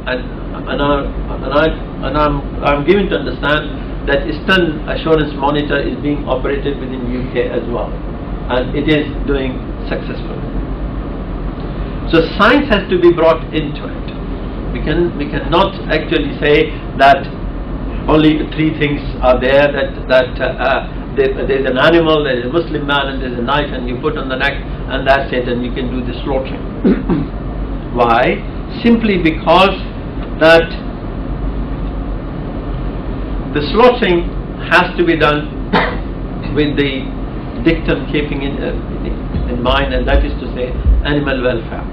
I'm given to understand that Eastern Assurance Monitor is being operated within UK as well, and it is doing successfully. So science has to be brought into it. We cannot actually say that only three things are there, there's an animal, there's a Muslim man, and there's a knife, and you put on the neck, and that's it, and you can do the slaughtering. Why? Simply because that the slaughtering has to be done with the dictum keeping in mind, and that is to say animal welfare,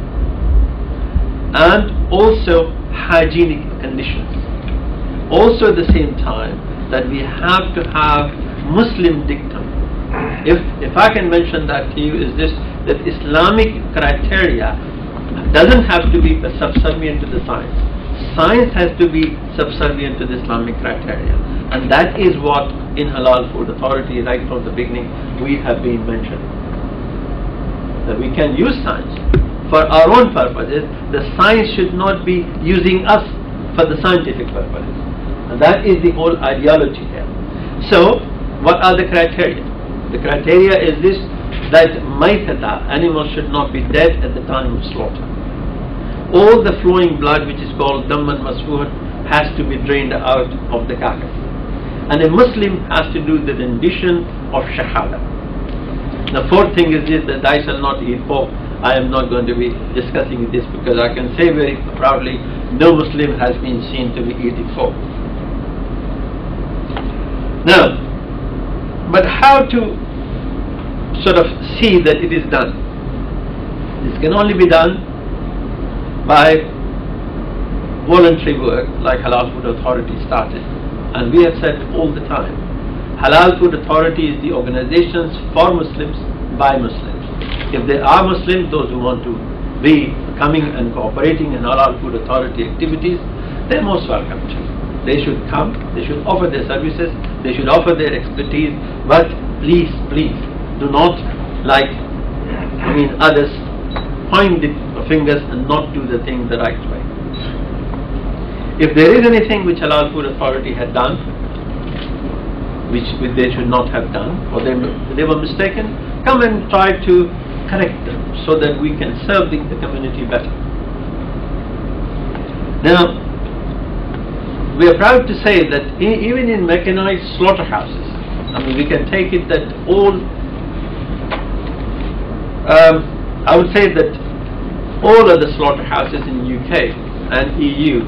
and also hygienic conditions. Also at the same time that we have to have Muslim dictum. If I can mention that to you, is this, that Islamic criteria doesn't have to be subservient to the science. Science has to be subservient to the Islamic criteria, and that is what in Halal Food Authority right from the beginning we have been mentioning, that we can use science for our own purposes. The science should not be using us for the scientific purposes, and that is the whole ideology here. So what are the criteria? The criteria is this, that maitata, animals should not be dead at the time of slaughter. All the flowing blood, which is called damman masfuh, has to be drained out of the carcass, and a Muslim has to do the rendition of shahada. The fourth thing is this, that I shall not eat pork. I am not going to be discussing this, because I can say very proudly no Muslim has been seen to be eating pork. Now, but how to sort of see that it is done? This can only be done by voluntary work, like Halal Food Authority started, and we have said all the time, Halal Food Authority is the organizations for Muslims by Muslims. If there are Muslims, those who want to be coming and cooperating in Halal Food Authority activities, they're most welcome to. They should come, they should offer their services, they should offer their expertise, but please, please do not, like others, point the fingers and not do the thing the right way. If there is anything which Halal Food Authority had done, which they should not have done, or they were mistaken, come and try to correct them so that we can serve the community better. Now, we are proud to say that even in mechanized slaughterhouses, we can take it that all, I would say that all of the slaughterhouses in UK and EU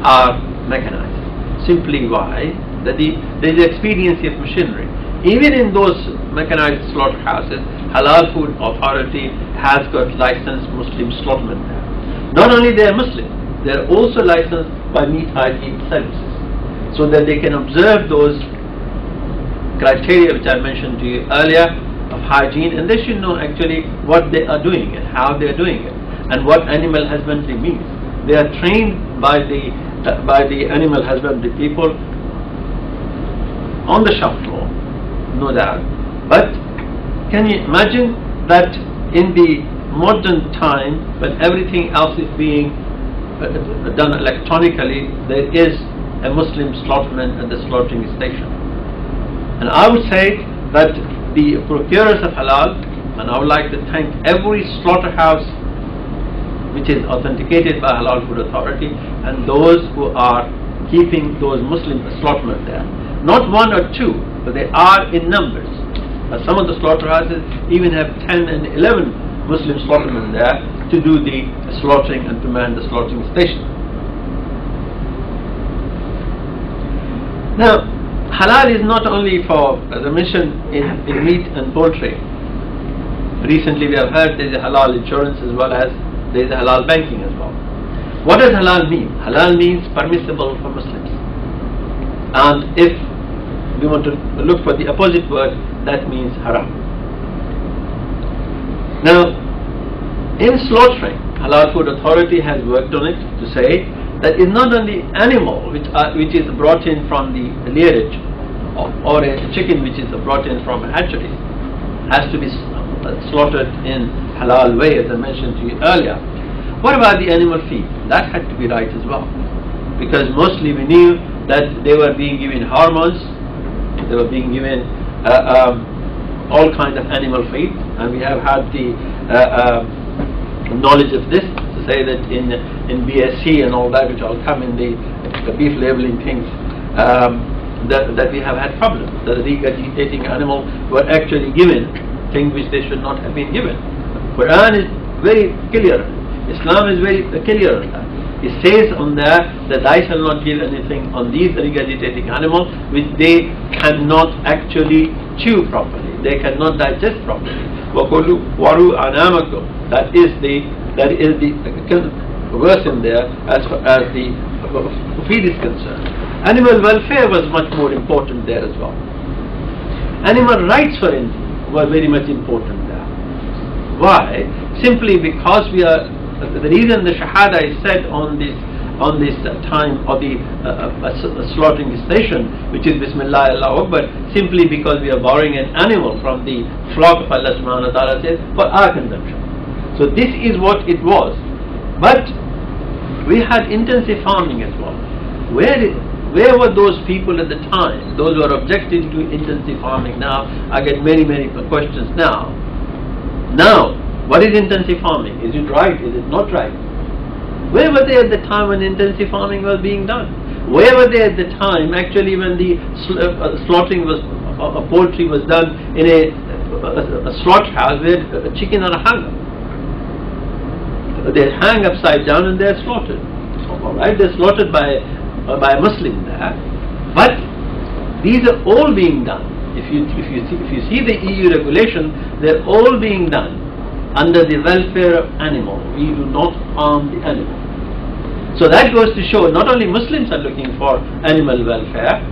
are mechanized. Simply why? That there is expediency of machinery. Even in those mechanized slaughterhouses, Halal Food Authority has got licensed Muslim slaughtermen there. Not only they are Muslim, they are also licensed by meat hygiene services, so that they can observe those criteria which I mentioned to you earlier of hygiene, and they should know actually what they are doing and how they are doing it, and what animal husbandry means. They are trained by the animal husbandry people on the shop floor, no doubt. But can you imagine that in the modern time, when everything else is being done electronically, there is a Muslim slaughterman at the slaughtering station? And I would say that the procurers of halal, and I would like to thank every slaughterhouse which is authenticated by Halal Food Authority, and those who are keeping those Muslim slaughtermen there. Not one or two, but they are in numbers. Some of the slaughterhouses even have 10 and 11 Muslim slaughtermen there to do the slaughtering and to man the slaughtering station. Now, halal is not only for, as I mentioned, in meat and poultry. Recently we have heard there is a halal insurance as well as there is a halal banking as well. What does halal mean? Halal means permissible for Muslims. And if we want to look for the opposite word, that means haram. Now, in slaughtering, Halal Food Authority has worked on it to say that it's not only animal which is brought in from the lineage, or a chicken which is brought in from a hatchery, has to be slaughtered in halal way, as I mentioned to you earlier. What about the animal feed? That had to be right as well, because mostly we knew that they were being given hormones, they were being given all kinds of animal feed, and we have had the knowledge of this to say that in BSC and all that, which all come in the beef labeling things, that we have had problems. The regurgitating animals were actually given things which they should not have been given. Quran is very clear. Islam is very clear on that. It says on there that I shall not give anything on these regurgitating animals which they cannot actually chew properly. They cannot digest properly. Waru anamakum. That is the verse in there as far as the feed is concerned. Animal welfare was much more important there as well. Animal rights, for instance, were very much important there. Why? Simply because we are, the reason the Shahada is said on this time of the slaughtering station, which is Bismillah Allahu Akbar, simply because we are borrowing an animal from the flock of Allah subhanahu wa ta'ala, says, for our consumption. So this is what it was. But we had intensive farming as well. Where were those people at the time, those who are objecting to intensive farming now? I get many questions now. Now, what is intensive farming? Is it right? Is it not right? Where were they at the time when intensive farming was being done? Where were they at the time actually when the slaughtering was, poultry was done in a slaughterhouse where a chicken are hung? They hang upside down and they are slaughtered. Alright, they're slaughtered by a Muslim there, but these are all being done. If you see the EU regulation, they're all being done under the welfare of animal. We do not harm the animal. So that goes to show not only Muslims are looking for animal welfare,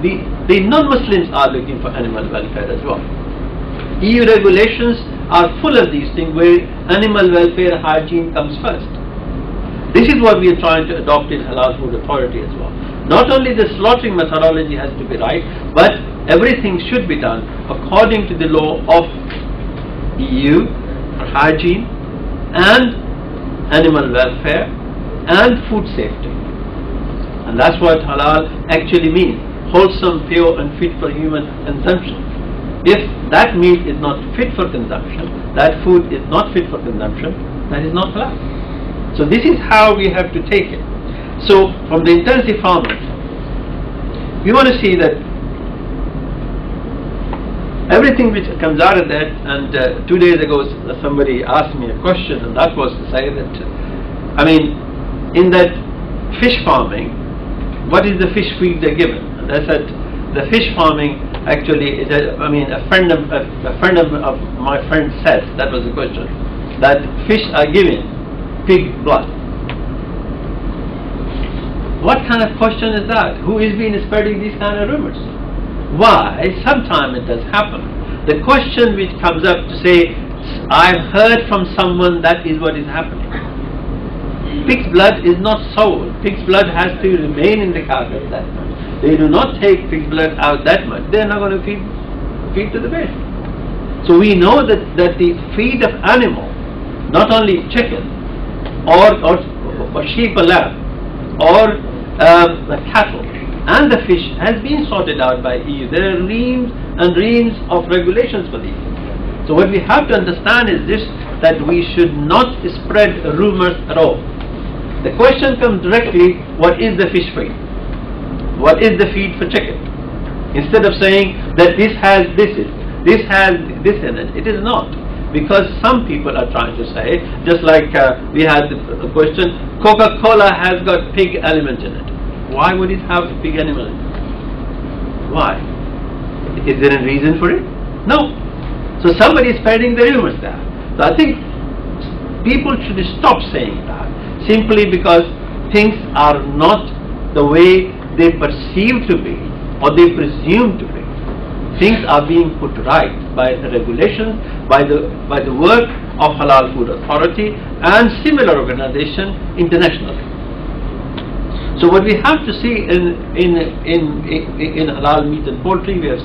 the non-Muslims are looking for animal welfare as well. EU regulations are full of these things where animal welfare hygiene comes first. This is what we are trying to adopt in Halal Food Authority as well. Not only the slaughtering methodology has to be right, but everything should be done according to the law of EU for hygiene and animal welfare and food safety. And that's what halal actually means: wholesome, pure and fit for human consumption. If that meat is not fit for consumption, that food is not fit for consumption, that is not halal. So this is how we have to take it. So from the intensive farming, we want to see that everything which comes out of that, and 2 days ago somebody asked me a question, and that was to say that, I mean, in that fish farming, what is the fish feed they're given? And I said, the fish farming actually is, I mean, a friend of my friend said, that was the question, that fish are given pig blood. What kind of question is that? Who is been spreading these kind of rumors? Why? Sometimes it does happen. The question which comes up to say, I've heard from someone that is what is happening. Pig's blood is not sold. Pig's blood has to remain in the carcass that much. They do not take pig's blood out that much. They are not going to feed to the fish. So we know that the feed of animal, not only chicken or sheep or lamb or cattle and the fish, has been sorted out by EU. There are reams and reams of regulations for these. So what we have to understand is this, that we should not spread rumors at all. The question comes directly, what is the fish feed? What is the feed for chicken? Instead of saying that this has this in it, it is not. Because some people are trying to say, just like we had the question, Coca-Cola has got pig element in it. Why would it have pig element in it? Why? Is there a reason for it? No. So somebody is spreading the rumors there. So I think people should stop saying that, simply because things are not the way they perceive to be or they presume to be. Things are being put right by the regulations, by the work of Halal Food Authority and similar organizations internationally. So what we have to see in halal meat and poultry, we have